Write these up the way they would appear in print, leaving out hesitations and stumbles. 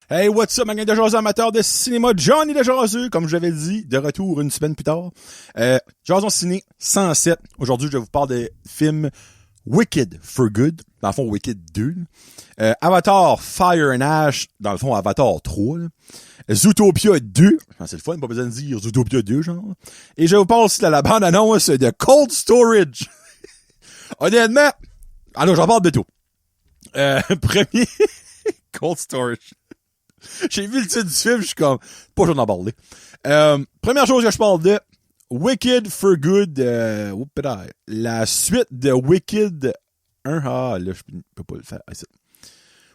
Hey, what's up, ma gang de jaseux amateurs de cinéma, Johnny de jaseux, comme je l'avais dit, de retour une semaine plus tard. Jason Ciné 107. Aujourd'hui, je vous parle des films Wicked for Good, dans le fond Wicked 2. Avatar Fire and Ash, dans le fond Avatar 3. Là. Zootopia 2, c'est le fun, pas besoin de dire Zootopia 2, genre. Et je vous parle aussi de la bande-annonce de Cold Storage. Honnêtement, alors j'en parle de tout. Premier, Cold Storage. J'ai vu le titre du film, je suis comme, pas j'en ai parlé. Première chose que je parle de, Wicked for Good, la suite de Wicked 1, là, je peux pas le faire.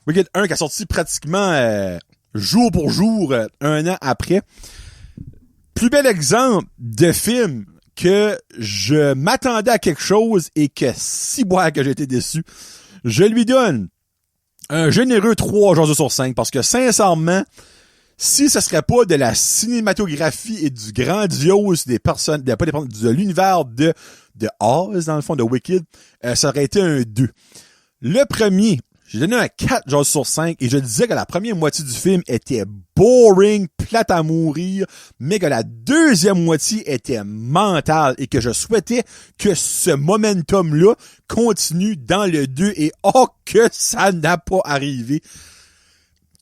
Wicked 1 qui a sorti pratiquement jour pour jour, un an après. Plus bel exemple de film que je m'attendais à quelque chose et que si boire que j'ai été déçu, je lui donne un généreux 3 jours sur 5 parce que sincèrement, si ce serait pas de la cinématographie et du grandiose des personnes, de l'univers de Oz, dans le fond, de Wicked, ça aurait été un 2. Le premier, j'ai donné un 4 jours sur 5 et je disais que la première moitié du film était boring, plate à mourir, mais que la deuxième moitié était mentale et que je souhaitais que ce momentum-là continue dans le 2 et oh que ça n'a pas arrivé.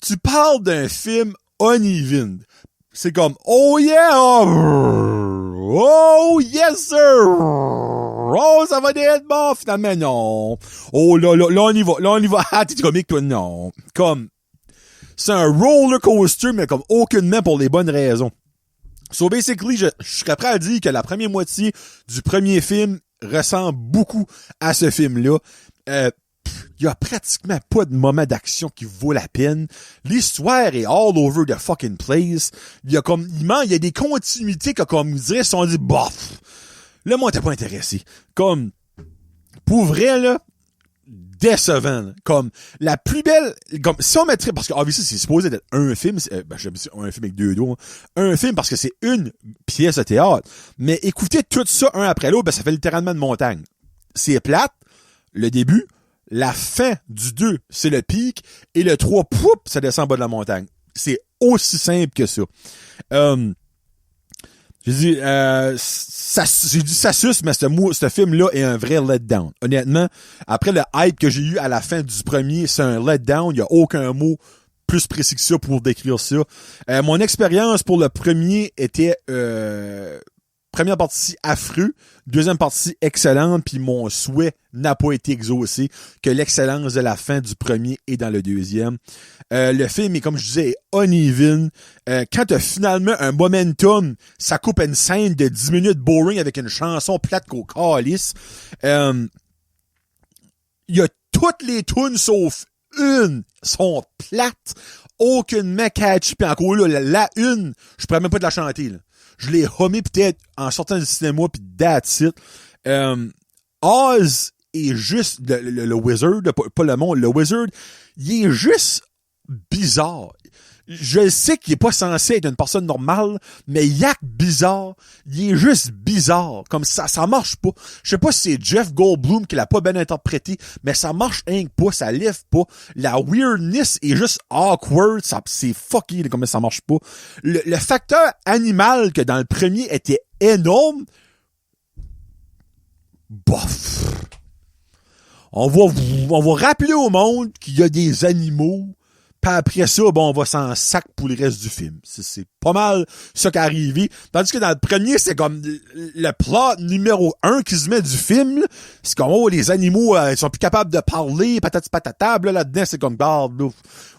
Tu parles d'un film uneven. C'est comme, oh yeah, oh yes sir, oh ça va être bon, finalement non, oh là on y va, ah t'es comique toi, non, comme, c'est un roller coaster mais comme aucunement pour les bonnes raisons. So basically, je serais prêt à dire que la première moitié du premier film ressemble beaucoup à ce film-là. Il y a pratiquement pas de moment d'action qui vaut la peine. L'histoire est all over the fucking place. Il y a des continuités que, comme vous dirais, sont dit, bof. Là, moi, t'es pas intéressé. Comme, pour vrai, là, décevant. Là. Comme, la plus belle, comme, si on mettrait, parce que, obviously, c'est supposé être un film, j'aime ça, un film avec deux doigts. Un film parce que c'est une pièce de théâtre. Mais écoutez tout ça un après l'autre, ça fait littéralement une montagne. C'est plate, le début. La fin du 2, c'est le pic, et le 3, poup, ça descend en bas de la montagne. C'est aussi simple que ça. J'ai dit ça suce, mais ce film-là est un vrai letdown. Honnêtement, après le hype que j'ai eu à la fin du premier, c'est un letdown. Il y a aucun mot plus précis que ça pour décrire ça. Mon expérience pour le premier était première partie affreux, deuxième partie excellente, puis mon souhait n'a pas été exaucé, que l'excellence de la fin du premier est dans le deuxième. Le film est, comme je disais, uneven. Quand t'as finalement un momentum, ça coupe une scène de 10 minutes boring avec une chanson plate qu'au calice. Il y a toutes les tunes sauf une sont plates, aucunement catchy, puis encore là, la une, je pourrais même pas de la chanter, là. Je l'ai hummé peut-être en sortant du cinéma pis that's it. Oz est juste le wizard, pas le monde, le wizard, il est juste bizarre. Je sais qu'il est pas censé être une personne normale, mais yak bizarre, il est juste bizarre. Comme ça marche pas. Je sais pas si c'est Jeff Goldblum qui l'a pas bien interprété, mais ça marche rien que pas, ça lève pas. La weirdness est juste awkward, c'est fucky comme ça marche pas. Le facteur animal que dans le premier était énorme, bof. On va rappeler au monde qu'il y a des animaux. Puis après ça, bon, on va s'en sac pour le reste du film. C'est pas mal ça qui est arrivé. Tandis que dans le premier, c'est comme le plot numéro 1 qui se met du film. C'est comme, oh, les animaux, ils sont plus capables de parler, patati patata. Là-dedans, c'est comme, regarde,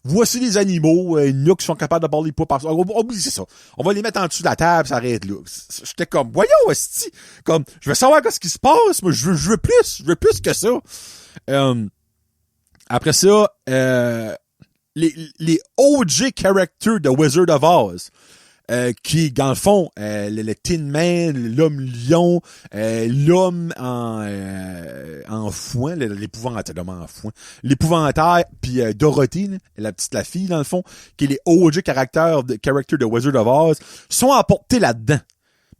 voici les animaux, il y en a qui sont capables de parler pas par ça. C'est ça. On va les mettre en dessous de la table, ça arrête là. J'étais comme, voyons, esti. Comme, je veux savoir ce qui se passe, mais je veux plus que ça. Après ça, les OG characters de Wizard of Oz, qui, dans le fond, le Tin Man, l'homme lion, l'homme en foin, l'épouvantail, puis Dorothy, la fille, dans le fond, qui est les OG characters de Wizard of Oz, sont apportés là-dedans.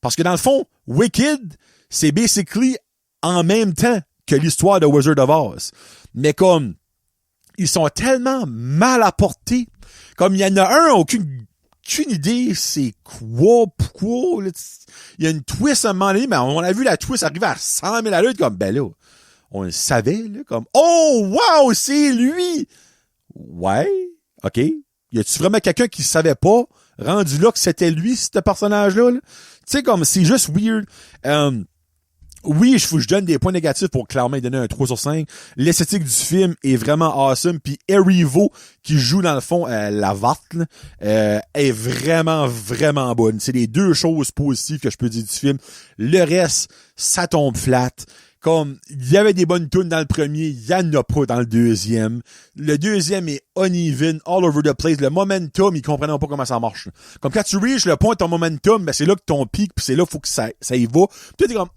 Parce que, dans le fond, Wicked, c'est basically en même temps que l'histoire de Wizard of Oz. Mais comme, ils sont tellement mal apportés. Comme il y en a un, aucune idée c'est quoi, pourquoi. Là, il y a une twist à un moment donné, mais on a vu la twist arriver à 100 000 à l'heure, comme, ben là, on le savait, là, comme, oh, wow, c'est lui! Ouais, ok. Y a-tu vraiment quelqu'un qui savait pas, rendu là, que c'était lui, ce personnage-là? Là? Tu sais, comme, c'est juste weird. Oui, je donne des points négatifs pour clairement donner un 3 sur 5. L'esthétique du film est vraiment awesome. Puis Erivo, qui joue dans le fond la Varte, est vraiment, vraiment bonne. C'est les deux choses positives que je peux dire du film. Le reste, ça tombe flat. Comme, il y avait des bonnes tunes dans le premier, il y en a pas dans le deuxième. Le deuxième est uneven, all over the place. Le momentum, ils comprennent pas comment ça marche. Comme quand tu reaches le point de ton momentum, ben c'est là que ton pic, puis c'est là faut que ça y va. Puis t'es comme,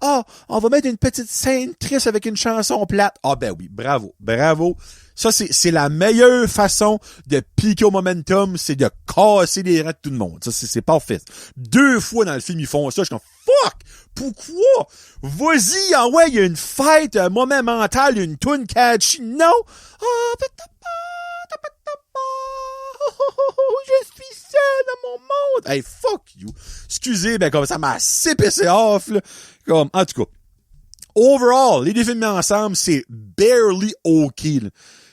on va mettre une petite scène triste avec une chanson plate. Ah ben oui, bravo. Ça, c'est la meilleure façon de piquer au momentum, c'est de casser les reins de tout le monde. Ça, c'est parfait. 2 fois dans le film, ils font ça. Je suis comme, fuck! Pourquoi? Vas-y, ouais, il y a une fête, un moment mental, une tune catchy. Non! Je suis seul dans mon monde! Hey, fuck you! Excusez, ben comme ça m'a assez pissé off, là. Comme, en tout cas. Overall, les deux films mis ensemble, c'est barely okay, là.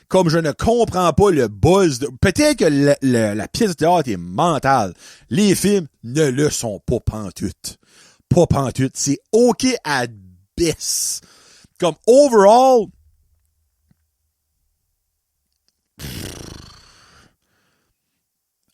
Comme je ne comprends pas le buzz de... Peut-être que la pièce de théâtre est mentale. Les films ne le sont pas pantoute. Pas pantoute. C'est OK à best. Comme overall...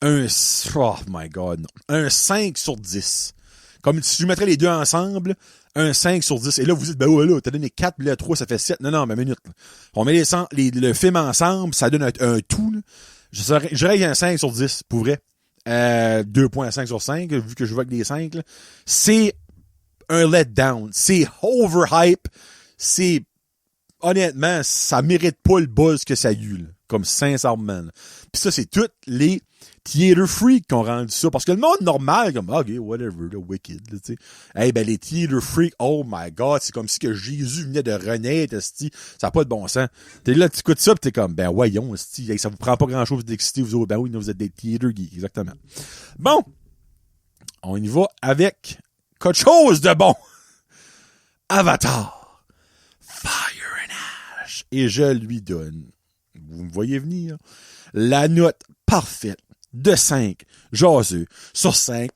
Oh my God. Non. Un 5 sur 10. Comme si je mettrais les deux ensemble... Un 5 sur 10. Et là, vous dites, ben ouais, là, t'as donné 4, puis là, 3, ça fait 7. Non, mais minute. Là. On met le film ensemble, ça donne un tout. Là. Je dirais qu'il y a un 5 sur 10, pour vrai. 2.5 sur 5, vu que je vois que des 5. Là. C'est un letdown. C'est overhype. C'est... Honnêtement, ça mérite pas le buzz que ça a eu. Là. Comme sincèrement. Puis ça, c'est toutes les theater freaks qui ont rendu ça. Parce que le monde normal, comme, ok, whatever, là, Wicked, là, tu sais. Hey, ben, les theater freaks, oh my God, c'est comme si que Jésus venait de renaître, esti. Ça n'a pas de bon sens. T'es là, tu écoutes ça, pis t'es comme, ben, voyons, esti. Hey, ça vous prend pas grand chose d'exciter, vous autres. Ben oui, vous êtes des theater geeks, exactement. Bon. On y va avec quelque chose de bon. Avatar. Fire and Ash. Et je lui donne, vous me voyez venir, la note parfaite de 5 jaseux sur 5.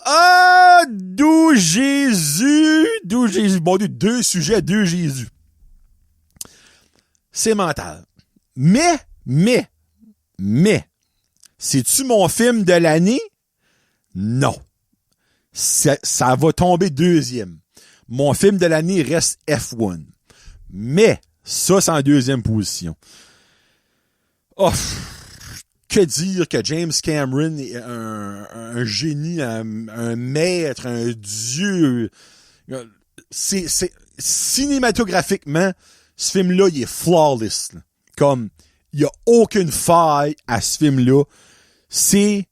Ah, d'où Jésus. Bon Dieu, 2 sujets, 2 Jésus. C'est mental. Mais, c'est-tu mon film de l'année? Non. Ça va tomber deuxième. Mon film de l'année reste F1. Mais, ça, c'est en deuxième position. Oh, que dire que James Cameron est un génie, un maître, un dieu. C'est cinématographiquement, ce film-là, il est flawless. Là. Comme, il y a aucune faille à ce film-là. C'est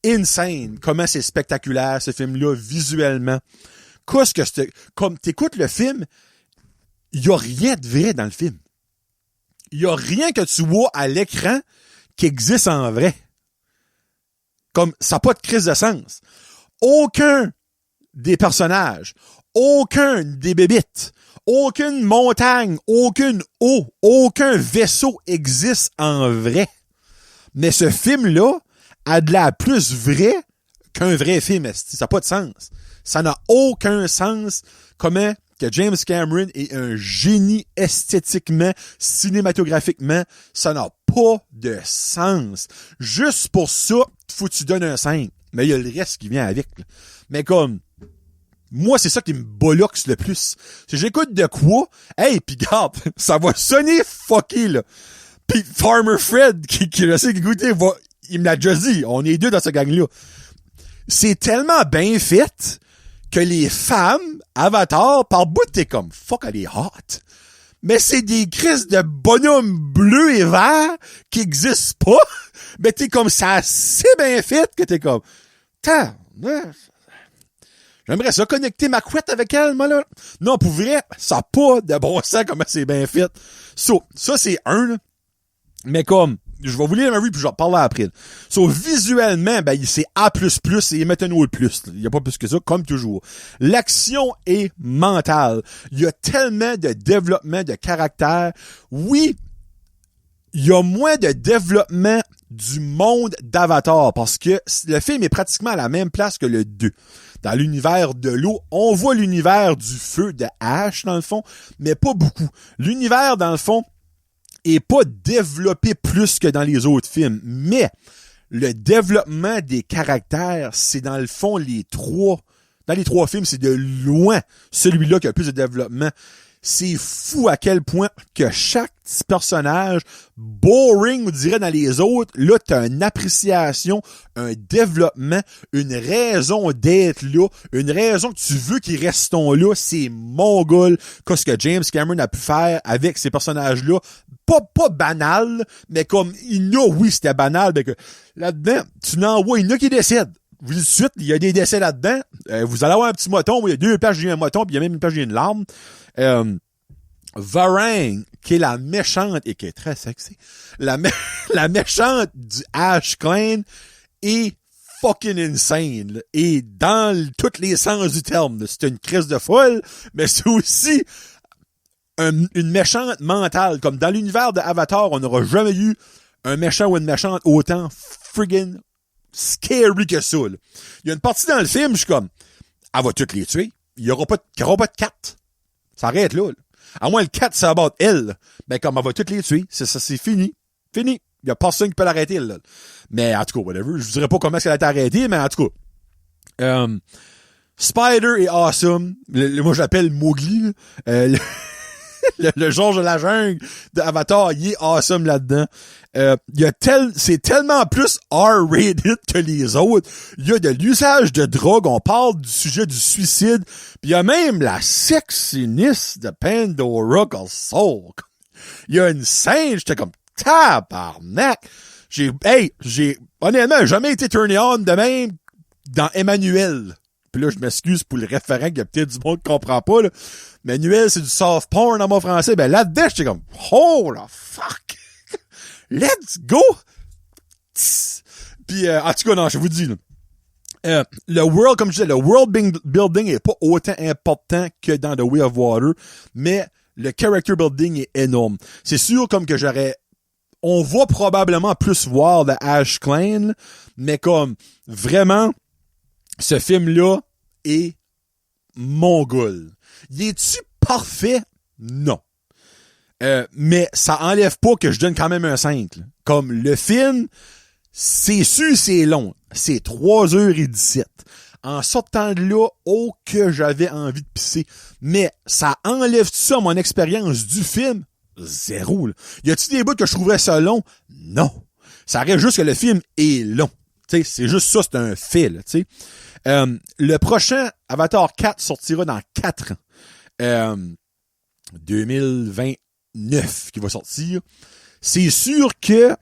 insane comment c'est spectaculaire, ce film-là, visuellement. Comme t'écoutes le film, il y a rien de vrai dans le film. Il y a rien que tu vois à l'écran qui existe en vrai. Comme, ça n'a pas de crise de sens. Aucun des personnages, aucun des bébites, aucune montagne, aucune eau, aucun vaisseau existe en vrai. Mais ce film-là a de la plus vrai qu'un vrai film. Ça n'a pas de sens. Ça n'a aucun sens comment que James Cameron est un génie esthétiquement, cinématographiquement. Ça n'a pas de sens. Juste pour ça, faut que tu donnes un 5. Mais il y a le reste qui vient avec. Là. Mais comme, moi, c'est ça qui me boloxe le plus. Si j'écoute de quoi, hey, pis garde, ça va sonner fucké, là. Pis Farmer Fred, qui je sais qu'écoutez, il me l'a déjà dit, on est 2 dans ce gang-là. C'est tellement bien fait que les femmes, Avatar, par bout, t'es comme, fuck, elle est hot. Mais c'est des crises de bonhommes bleus et verts qui existent pas. Mais t'es comme, ça assez bien fait que t'es comme, J'aimerais ça connecter ma couette avec elle, moi, là. Non, pour vrai, ça n'a pas de bon sens comment c'est bien fait. Ça, c'est un, là. Mais comme, je vais vous lire ma review puis je vais parler après. Visuellement, ben, c'est A++ et maintenant le plus. Il n'y a pas plus que ça, comme toujours. L'action est mentale. Il y a tellement de développement de caractère. Oui, il y a moins de développement du monde d'Avatar parce que le film est pratiquement à la même place que le 2. Dans l'univers de l'eau, on voit l'univers du feu de Ash dans le fond, mais pas beaucoup. L'univers dans le fond est pas développé plus que dans les autres films, mais le développement des caractères, c'est dans le fond dans les trois films, c'est de loin celui-là qui a le plus de développement. C'est fou à quel point que chaque petit personnage, boring, on dirait dans les autres, là, t'as une appréciation, un développement, une raison d'être là, une raison que tu veux qu'ils restent là. C'est mongol, qu'est-ce que James Cameron a pu faire avec ces personnages-là. Pas banal, mais comme, oui, c'était banal, mais que là-dedans, tu n'en vois, il y en a qui décèdent. Vous dites tout de suite, il y a des décès là-dedans. Vous allez avoir un petit moton, il y a 2 pages, j'ai un moton, puis il y a même une page, j'ai une larme. Varang, qui est la méchante, et qui est très sexy, la méchante du Ash Clan est fucking insane, là, et dans tous les sens du terme. C'est une crise de folle, mais c'est aussi une méchante mentale. Comme dans l'univers de Avatar, on n'aura jamais eu un méchant ou une méchante autant friggin' scary que ça. Là. Il y a une partie dans le film, je suis comme, elle va toutes les tuer. Il y aura pas de 4. Ça arrête là. À moins le 4, ça va battre elle. Ben, comme elle va toutes les tuer. C'est fini. Fini. Il y a personne qui peut l'arrêter, là. Mais, en tout cas, whatever. Je vous dirais pas comment elle a été arrêtée, mais en tout cas. Spider est awesome. Moi, je l'appelle Mowgli. Le George de la jungle d'Avatar, il est awesome là-dedans. C'est tellement plus R-rated que les autres. Il y a de l'usage de drogue, on parle du sujet du suicide, puis il y a même la sexiness de Pandora Soul. Il y a une scène, j'étais comme tabarnak. J'ai honnêtement jamais été turné on de même dans Emmanuel. Puis là, je m'excuse pour le référent qu'il y a peut-être du monde qui comprend pas, là. Manuel, c'est du soft porn en mot français. Ben là-dedans, j'étais comme, oh la fuck! Let's go! Puis, en tout cas, non, je vous dis, là. Le world, comme je disais, le world building est pas autant important que dans The Way of Water, mais le character building est énorme. C'est sûr, comme que on va probablement plus voir de Ash Clan, mais comme, vraiment, ce film-là est mongol. Y est-tu parfait? Non. Mais ça enlève pas que je donne quand même un 5. Là. Comme le film, c'est sûr c'est long. C'est 3h17. En sortant de là, oh que j'avais envie de pisser. Mais ça enlève tout ça à mon expérience du film? Zéro. Là. Y a-tu des bouts que je trouverais ça long? Non. Ça reste juste que le film est long. T'sais, c'est juste ça, c'est un fait. Là, le prochain Avatar 4 sortira dans 4 ans. 2029 qui va sortir. C'est sûr que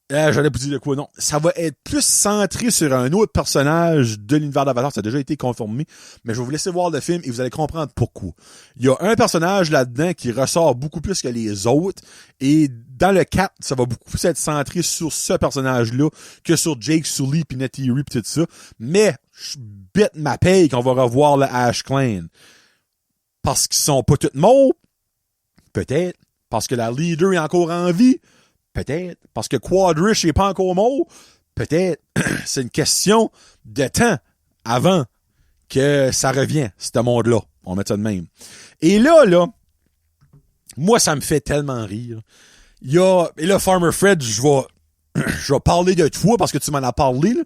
j'allais vous dire de quoi, non. Ça va être plus centré sur un autre personnage de l'univers d'Avatar. Ça a déjà été confirmé. Mais je vais vous laisser voir le film et vous allez comprendre pourquoi. Il y a un personnage là-dedans qui ressort beaucoup plus que les autres. Et dans le 4, ça va beaucoup plus être centré sur ce personnage-là que sur Jake Sully pis Neytiri pis tout ça. Mais je bête ma paye qu'on va revoir le Ash Clan. Parce qu'ils sont pas tous morts? Peut-être. Parce que la leader est encore en vie? Peut-être. Parce que Quadrish est pas encore mort? Peut-être. C'est une question de temps avant que ça revienne, ce monde-là. On met ça de même. Et là, moi, ça me fait tellement rire. Et là, Farmer Fred, je vais parler de toi parce que tu m'en as parlé, là.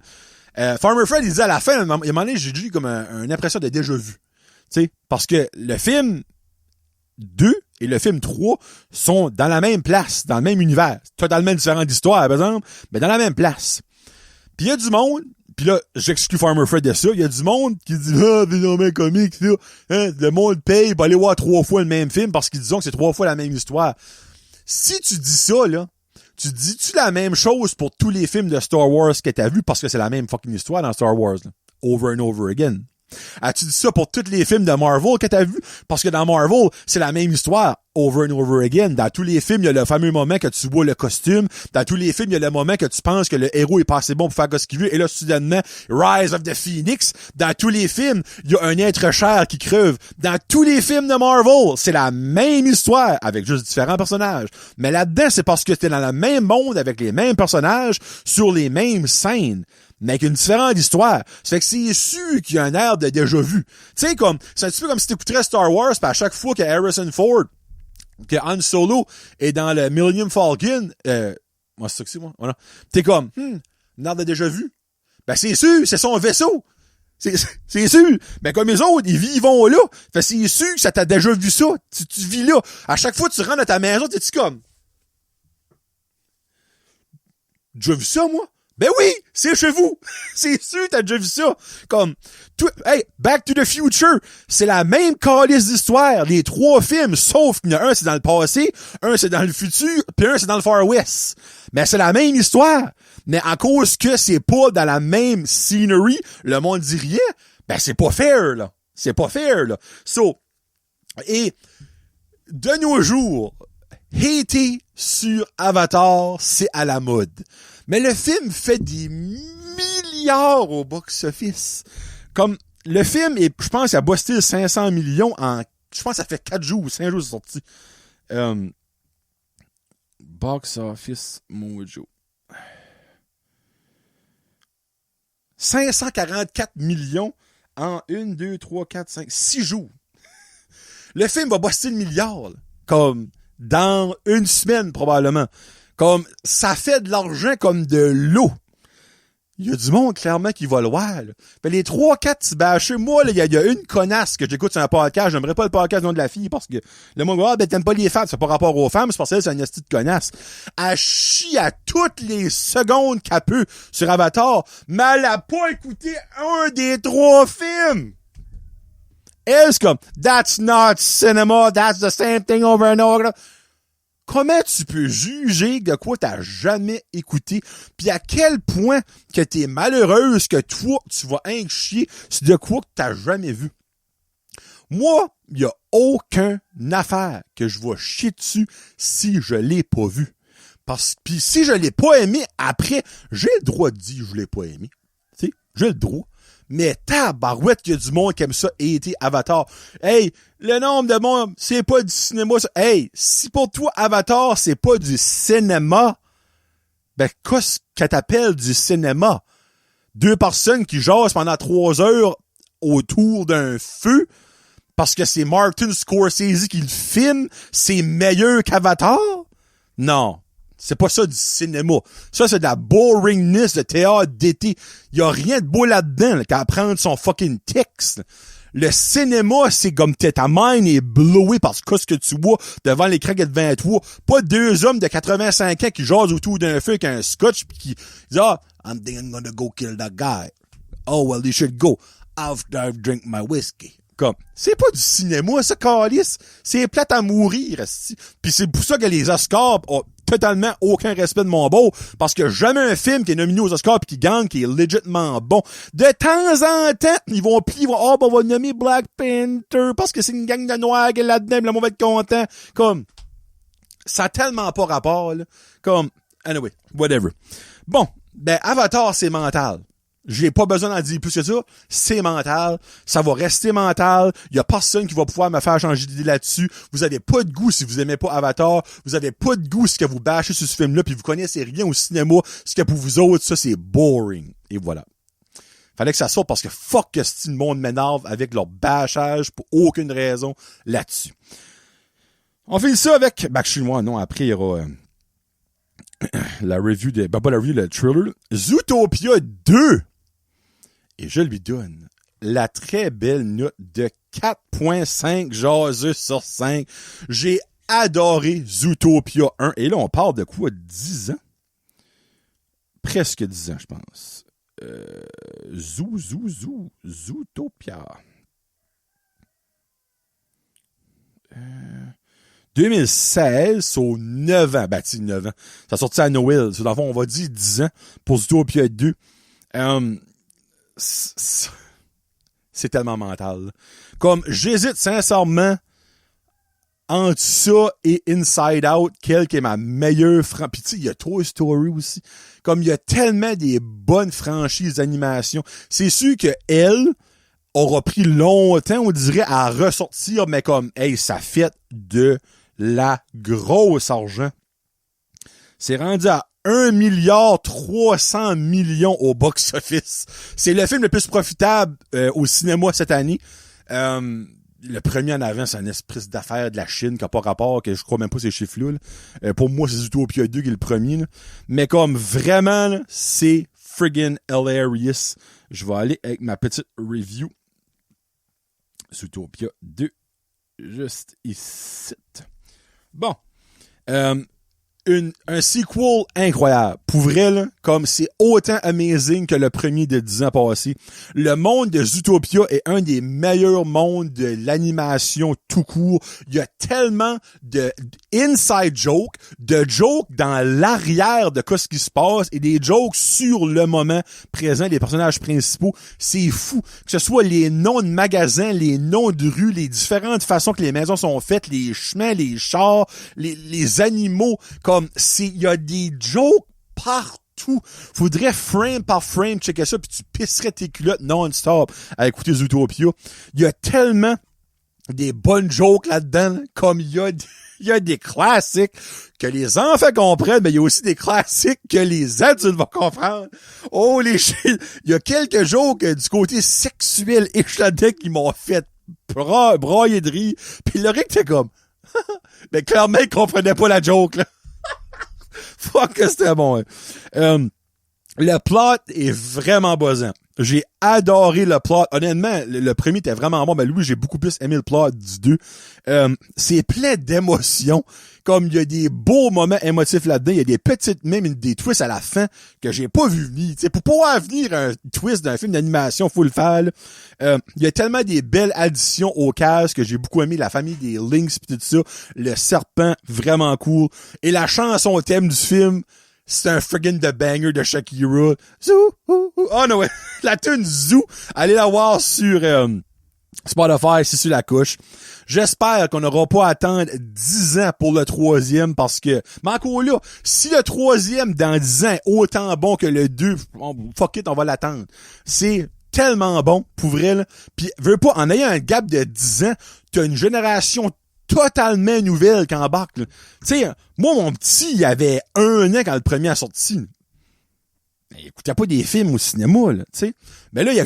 Farmer Fred, il disait à la fin, à un moment donné, j'ai eu comme une impression de déjà vu. T'sais, parce que le film 2 et le film 3 sont dans la même place, dans le même univers. Totalement différent d'histoire, par exemple, mais dans la même place. Puis il y a du monde, puis là, j'exclus Farmer Fred de ça, il y a du monde qui dit « Ah, des noms comiques, là. Hein, le monde paye pour aller voir 3 fois le même film parce qu'ils disent que c'est 3 fois la même histoire. » Si tu dis ça, là, tu dis-tu la même chose pour tous les films de Star Wars que t'as vu parce que c'est la même fucking histoire dans Star Wars, là? over and over again. As-tu dit ça pour tous les films de Marvel que t'as vus? Parce que dans Marvel, c'est la même histoire, over and over again. Dans tous les films, il y a le fameux moment que tu vois le costume. Dans tous les films, il y a le moment que tu penses que le héros est pas assez bon pour faire ce qu'il veut. Et là, soudainement, Rise of the Phoenix. Dans tous les films, il y a un être cher qui creve. Dans tous les films de Marvel, c'est la même histoire, avec juste différents personnages. Mais là-dedans, c'est parce que t'es dans le même monde, avec les mêmes personnages, sur les mêmes scènes, mais avec une différente histoire. Ça fait que c'est sûr qu'il y a un air de déjà vu. Tu sais, comme, c'est un petit peu comme si t'écouterais Star Wars, pis à chaque fois que Harrison Ford, que Han Solo est dans le Millennium Falcon, moi, c'est ça que c'est, moi, voilà. T'es comme, un air de déjà vu. Ben, c'est sûr, c'est son vaisseau. C'est sûr. Ben, comme les autres, ils vivent là. Fait que c'est sûr que ça t'a déjà vu ça. Tu vis là. À chaque fois que tu rentres dans ta maison, t'es-tu comme, j'ai vu ça, moi? Ben oui, c'est chez vous. C'est sûr, t'as déjà vu ça. Comme, hey, Back to the Future, c'est la même calice d'histoire. Les 3 films, sauf qu'il y en a un, c'est dans le passé, un, c'est dans le futur, puis un, c'est dans le Far West. Mais c'est la même histoire. Mais à cause que c'est pas dans la même scenery, le monde dit rien, ben c'est pas fair, là. C'est pas fair, là. So, et, de nos jours, hater sur Avatar, c'est à la mode. Mais le film fait des milliards au box-office. Comme, le film est, je pense, il a busté 500 millions en, je pense, ça fait 4 jours ou 5 jours c'est sorti. Box-office Mojo. 544 millions en 1, 2, 3, 4, 5, 6 jours. Le film va buster le milliard, là. Comme, dans une semaine, probablement. Comme, ça fait de l'argent comme de l'eau. Il y a du monde, clairement, qui va le voir, là. Fait les 3-4 petits bâchés, moi, là, il y a une connasse que j'écoute sur un podcast. J'aimerais pas le podcast du nom de la fille parce que le monde va, ben, t'aimes pas les femmes. C'est pas rapport aux femmes, c'est parce que c'est une esti de connasse. Elle chie à toutes les secondes qu'elle peut sur Avatar, mais elle a pas écouté un des 3 films. Elle, c'est comme, that's not cinema, that's the same thing over and over. Comment tu peux juger de quoi t'as jamais écouté, puis à quel point que t'es malheureuse que toi, tu vas chier sur de quoi que t'as jamais vu? Moi, il y a aucun affaire que je vais chier dessus si je l'ai pas vu. Puis si je l'ai pas aimé, après, j'ai le droit de dire que je l'ai pas aimé. Tu sais, j'ai le droit. Mais tabarouette qu'il y a du monde qui aime ça et été Avatar. Hey, le nombre de monde, c'est pas du cinéma, ça. Hey, si pour toi, Avatar, c'est pas du cinéma, ben, qu'est-ce que t'appelles du cinéma? 2 personnes qui jasent pendant 3 heures autour d'un feu, parce que c'est Martin Scorsese qui le filme, c'est meilleur qu'Avatar? Non. C'est pas ça du cinéma. Ça, c'est de la boringness de théâtre d'été. Y a rien de beau là-dedans, là, qu'à apprendre son fucking texte. Le cinéma, c'est comme ta mind est blowée par ce que tu vois devant l'écran qui est devant toi. Pas 2 hommes de 85 ans qui jasent autour d'un feu avec un scotch pis qui disent, I'm thinking I'm gonna go kill that guy. Oh, well, you should go after I drink my whiskey. Comme, c'est pas du cinéma, ça, calice. C'est plate à mourir, puis c'est pour ça que les Oscars ont totalement aucun respect de mon beau, parce que jamais un film qui est nominé aux Oscars pis qui gagne, qui est légitimement bon. De temps en temps, ils vont plier, on va nommer Black Panther, parce que c'est une gang de noirs qui est là-dedans, pis là, on va être content. Comme, ça a tellement pas rapport, là. Comme, anyway, whatever. Bon, ben, Avatar, c'est mental. J'ai pas besoin d'en dire plus que ça. C'est mental. Ça va rester mental. Il y a personne qui va pouvoir me faire changer d'idée là-dessus. Vous avez pas de goût si vous aimez pas Avatar. Vous avez pas de goût si que vous bâchez sur ce film-là puis vous connaissez rien au cinéma. Ce que pour vous autres, ça, c'est boring. Et voilà. Fallait que ça sorte parce que fuck que ce monde m'énerve avec leur bâchage pour aucune raison là-dessus. On fait ça avec, excuse-moi, non, après, il y aura, la review de, pas la review, le trailer. Zootopia 2. Et je lui donne la très belle note de 4.5 jaseux sur 5. J'ai adoré Zootopia 1. Et là, on parle de quoi? 10 ans? Presque 10 ans, je pense. Zootopia. 2016, au 9 ans. 9 ans. Ça sortit à Noël. Dans le fond, on va dire 10 ans pour Zootopia 2. c'est tellement mental. Comme, j'hésite sincèrement entre ça et Inside Out, quelle qui est ma meilleure franchise. Puis tu sais, il y a Toy Story aussi. Comme, il y a tellement des bonnes franchises d'animation. C'est sûr que elle aura pris longtemps, on dirait, à ressortir, mais comme, hey, ça fait de la grosse argent. C'est rendu à 1,3 milliard au box-office. C'est le film le plus profitable au cinéma cette année. Le premier en avant, c'est un esprit d'affaires de la Chine qui n'a pas rapport, que je crois même pas ces chiffres-là. Pour moi, c'est Zootopia 2 qui est le premier. Là. Mais comme vraiment, là, c'est friggin' hilarious. Je vais aller avec ma petite review. Zootopia 2. Juste ici. Bon. Un sequel incroyable. Pour vrai, là, comme c'est autant amazing que le premier de 10 ans passés. Le monde de Zootopia est un des meilleurs mondes de l'animation tout court. Il y a tellement de inside jokes, de jokes dans l'arrière de ce qui se passe et des jokes sur le moment présent des personnages principaux. C'est fou. Que ce soit les noms de magasins, les noms de rues, les différentes façons que les maisons sont faites, les chemins, les chars, les animaux, comme il y a des jokes partout. Faudrait frame par frame checker ça puis tu pisserais tes culottes non-stop à écouter Zootopia. Il y a tellement des bonnes jokes là-dedans, là, comme il y a des classiques que les enfants comprennent, mais il y a aussi des classiques que les adultes vont comprendre. Oh les shit! Il y a quelques jokes du côté sexuel et là-dedans qui m'ont fait brailler de rire. Puis le Rick était comme mais clairement il comprenait pas la joke là. Fuck que c'était bon. Le plot est vraiment buzzant. J'ai adoré le plot. Honnêtement, le premier était vraiment bon, mais lui, j'ai beaucoup plus aimé le plot du 2. C'est plein d'émotions. Comme il y a des beaux moments émotifs là-dedans, il y a des petites, même des twists à la fin que j'ai pas vu venir. T'sais, pour pouvoir venir un twist d'un film d'animation, faut le faire. Il y a tellement des belles additions au casque que j'ai beaucoup aimé. La famille des Lynx pis tout ça. Le serpent, vraiment cool. Et la chanson au thème du film, c'est un friggin' de banger de Shakira. Zoo, oh non, ouais. La tune Zoo, allez la voir sur Spotify, c'est sur la couche. J'espère qu'on n'aura pas à attendre 10 ans pour le troisième parce que, mais encore là, si le troisième dans 10 ans est autant bon que le 2, fuck it, on va l'attendre. C'est tellement bon, pour vrai, là. Pis, veux pas, en ayant un gap de 10 ans, t'as une génération totalement nouvelle qui embarque, tu sais, moi, mon petit, il avait 1 an quand le premier a sorti. Il écoutait pas des films au cinéma, là, tu sais. Mais là, il a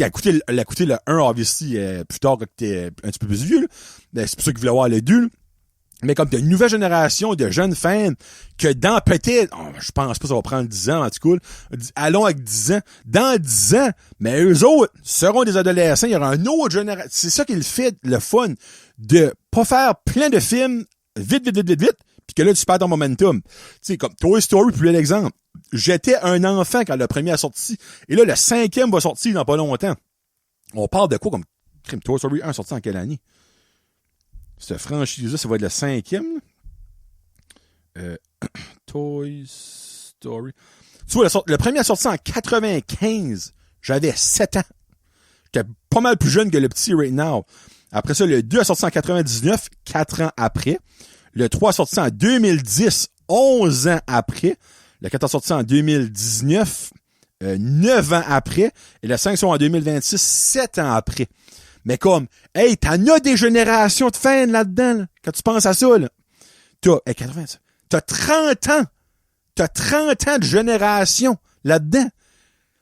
écouté le 1, obviously, plus tard, quand il était un petit peu plus vieux, là. C'est pour ça qu'il voulait voir le 2, là. Mais comme t'as une nouvelle génération de jeunes fans que dans peut-être, je pense pas que ça va prendre 10 ans, en tout cas, allons avec 10 ans. Dans 10 ans, mais eux autres seront des adolescents, il y aura une autre génération. C'est ça qui le fait, le fun, de pas faire plein de films vite, puis que là, tu perds ton momentum. Tu sais, comme Toy Story, plus l'exemple. J'étais un enfant quand le premier a sorti. Et là, le 5e va sortir dans pas longtemps. On parle de quoi comme Toy Story 1 sorti en quelle année? Cette franchise-là, ça va être le 5e. Toy Story. Tu vois, le premier a sorti en 95. J'avais 7 ans. J'étais pas mal plus jeune que le petit right now. Après ça, le 2 a sorti en 99, 4 ans après. Le 3 a sorti en 2010, 11 ans après. Le 4 a sorti en 2019, 9 ans après. Et le 5 sont en 2026, 7 ans après. Mais comme, hey, t'en as des générations de fans là-dedans, là, quand tu penses à ça, là. T'as 30 ans. T'as 30 ans de génération là-dedans.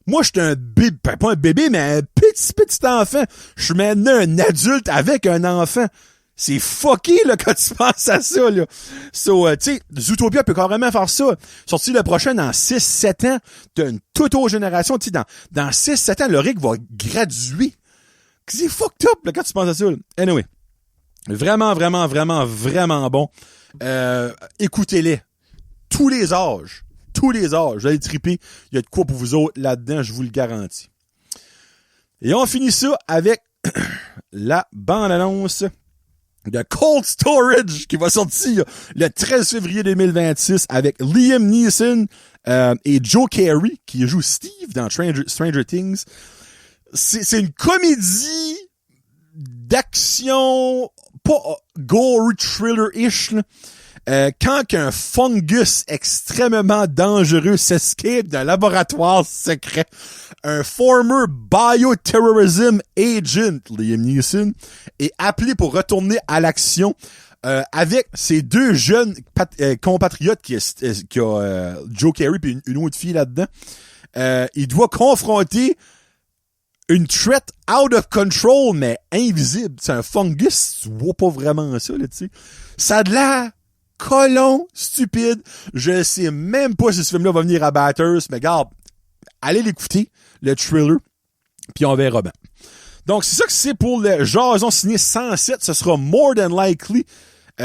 Moi, j'étais un bébé, pas un bébé, mais un petit enfant. Je suis maintenant un adulte avec un enfant. C'est fucké, là, quand tu penses à ça, là. So, tu sais, Zootopia peut carrément faire ça. Sorti le prochain dans 6-7 ans, t'as une toute autre génération. Tu sais, dans 6-7 ans, le Rick va graduer. C'est fucked up, là, quand tu penses à ça, là. Anyway. Vraiment bon. Écoutez-les. Tous les âges. Vous allez triper. Il y a de quoi pour vous autres là-dedans, je vous le garantis. Et on finit ça avec la bande-annonce de Cold Storage qui va sortir le 13 février 2026 avec Liam Neeson et Joe Carey qui joue Steve dans Stranger Things. c'est une comédie d'action, pas gory thriller-ish, là. Quand qu'un fungus extrêmement dangereux s'escape d'un laboratoire secret, un former bioterrorism agent, Liam Neeson, est appelé pour retourner à l'action avec ses deux jeunes compatriotes qui a Joe Carey puis une autre fille là-dedans. Il doit confronter une threat out of control, mais invisible. C'est un fungus, tu vois pas vraiment ça, là, tu sais. Ça a de l'air colon stupide. Je sais même pas si ce film-là va venir à Batters, mais regarde, allez l'écouter, le thriller, puis on verra bien. Donc, c'est ça que c'est pour le Jason Ciné 107. Ce sera more than likely. Tu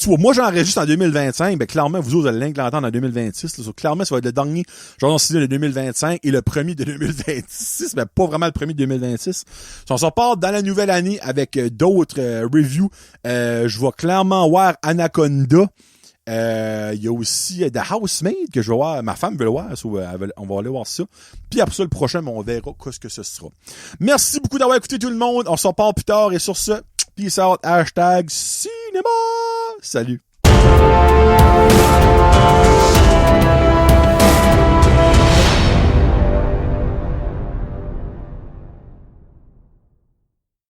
vois, moi, j'enregistre en 2025. Ben, clairement, vous autres, allez l'entendre en 2026. Là. Clairement, ça va être le dernier Jason Ciné de 2025 et le premier de 2026. Ben, pas vraiment le premier de 2026. On s'en part dans la nouvelle année avec d'autres reviews. Je vais clairement voir Anaconda. Il y a aussi The Housemaid que je vais voir. Ma femme veut le voir. On va aller voir ça. Puis après ça, le prochain, on verra ce que ce sera. Merci beaucoup d'avoir écouté tout le monde. On s'en part plus tard. Et sur ce, peace out. #cinéma. Salut.